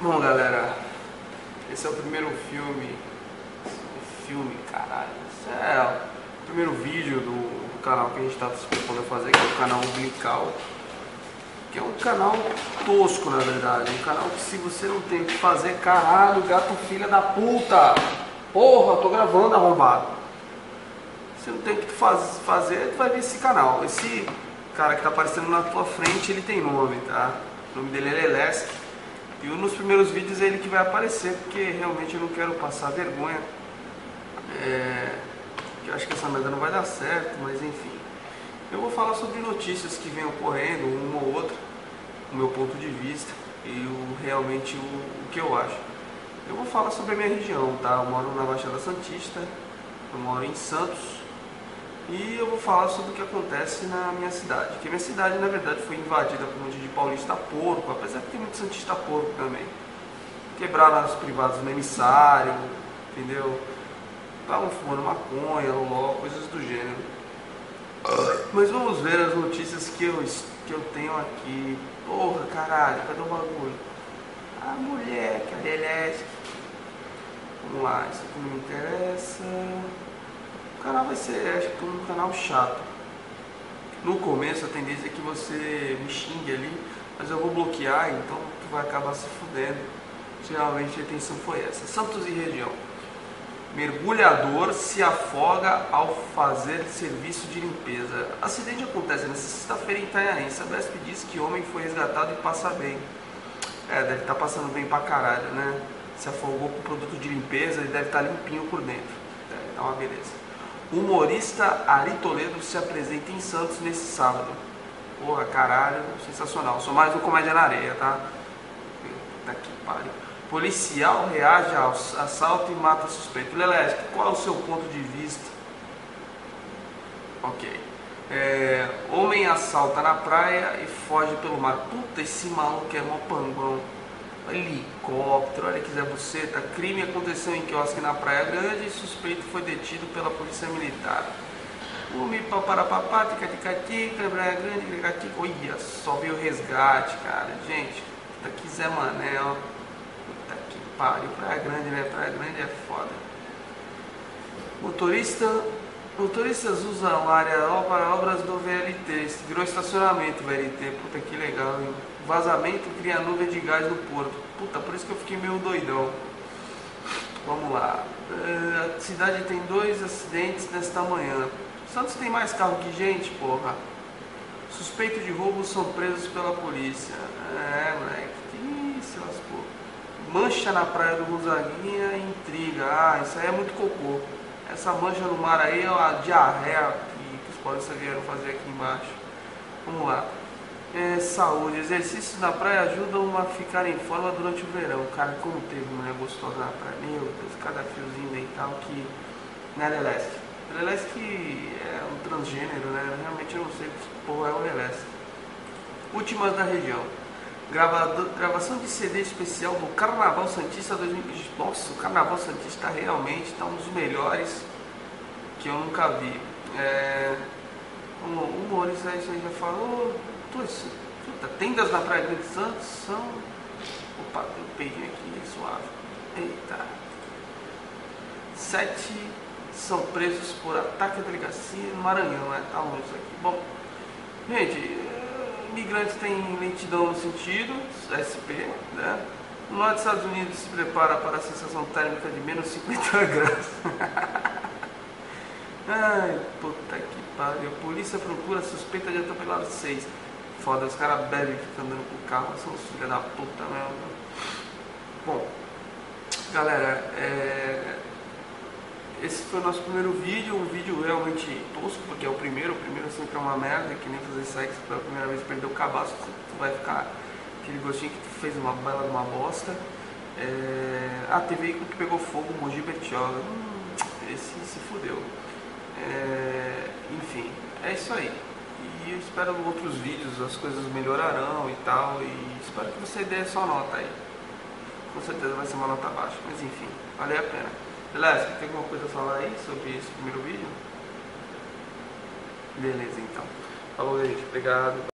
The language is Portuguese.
Bom, galera, esse é o primeiro caralho. Esse é o primeiro vídeo do canal que a gente está se propondo a fazer, que é o canal Umbilical. Que é um canal tosco, na verdade. Um canal que, se você não tem o que fazer, caralho, gato filha da puta. Porra, tô gravando, arrombado. Se não tem o que fazer, tu vai ver esse canal. Esse cara que tá aparecendo na tua frente, ele tem nome, tá? O nome dele é Lelesk. E nos primeiros vídeos é ele que vai aparecer, porque realmente eu não quero passar vergonha. Eu acho que essa merda não vai dar certo, mas enfim. Eu vou falar sobre notícias que vêm ocorrendo, uma ou outra, o meu ponto de vista e realmente o que eu acho. Eu vou falar sobre a minha região, tá? Eu moro na Baixada Santista, eu moro em Santos. E eu vou falar sobre o que acontece na minha cidade. Porque minha cidade, na verdade, foi invadida por um monte de paulista porco, apesar que tem muito santista porco também. Quebraram as privadas no emissário, entendeu? Estavam fumando maconha, loló, coisas do gênero. Mas vamos ver as notícias que eu tenho aqui. Porra, caralho, cadê o bagulho? A mulher, que é a Lelesk. Vamos lá, isso aqui não me interessa. O canal vai ser, acho que, um canal chato. No começo a tendência é que você me xingue ali, mas eu vou bloquear, então tu vai acabar se fudendo. Geralmente a intenção foi essa. Santos e região. Mergulhador se afoga ao fazer serviço de limpeza. Acidente acontece nesta sexta-feira em Itanhaém. A Sabesp diz que homem foi resgatado e passa bem. Deve estar passando bem pra caralho, né? Se afogou com produto de limpeza e deve estar limpinho por dentro. Deve dar uma beleza. Humorista Ari Toledo se apresenta em Santos nesse sábado. Porra, caralho, sensacional. Sou mais um Comédia na Areia, tá? Puta que pariu. Policial reage ao assalto e mata suspeito. Lelesk, qual é o seu ponto de vista? Ok. Homem assalta na praia e foge pelo mar. Puta, esse maluco é mó pangão. Helicóptero, olha que Zé Buceta. Crime aconteceu em quiosque na Praia Grande e suspeito foi detido pela polícia militar. Homem paparapapá, tica-tica-tica, Praia Grande, tica-tica. Olha, só veio o resgate, cara. Gente, puta que Zé Mané, ó. Puta que pariu. Praia Grande, né? Praia Grande é foda. Motoristas usam área para obras do VLT. Virou estacionamento VLT. Puta que legal, hein? Vazamento cria nuvem de gás no porto. Puta, por isso que eu fiquei meio doidão. Vamos lá. A cidade tem 2 acidentes nesta manhã. Santos tem mais carro que gente, porra. Suspeitos de roubo são presos pela polícia. Moleque. Ih, se lascou. Mancha na praia do Rosaguinha intriga. Isso aí é muito cocô. Essa mancha no mar aí é a diarreia que os paulistas vieram fazer aqui embaixo. Vamos lá. Saúde. Exercícios na praia ajudam a ficar em forma durante o verão. Cara, como teve mulher gostosa na praia. Meu Deus, cada fiozinho dental que... Né, Lelesk? Lelesk é um transgênero, né? Realmente eu não sei que porra é o Lelesk. Últimas da região. Gravação de CD especial do Carnaval Santista 2020. Nossa, o Carnaval Santista realmente está um dos melhores que eu nunca vi. O Maurício aí já falou. Puta, tendas na Praia Grande de Santos são... Opa, tem um peidinho aqui, suave. Eita. 7 são presos por ataque à delegacia no Maranhão, né? Tá longe isso aqui. Bom, gente, imigrantes têm lentidão no sentido, SP, né? O norte dos Estados Unidos se prepara para a sensação térmica de menos 50 graus. Ai, puta que pariu. Polícia procura suspeita de atropelar 6. Foda, os caras bebem e ficam andando com o carro. São os filhos da puta mesmo. Bom, galera, esse foi o nosso primeiro vídeo. Um vídeo realmente tosco, porque é o primeiro. O primeiro sempre é uma merda, que nem fazer sexo pela primeira vez, perdeu o cabaço. Tu vai ficar aquele gostinho que tu fez uma bela de uma bosta. Teve veículo que pegou fogo, Mogi Bertioga. Esse se fudeu. Enfim, é isso aí. E eu espero em outros vídeos as coisas melhorarão e tal. E espero que você dê sua nota aí. Com certeza vai ser uma nota baixa, mas enfim, valeu a pena. Beleza, tem alguma coisa a falar aí sobre esse primeiro vídeo? Beleza, então. Falou, gente. Obrigado.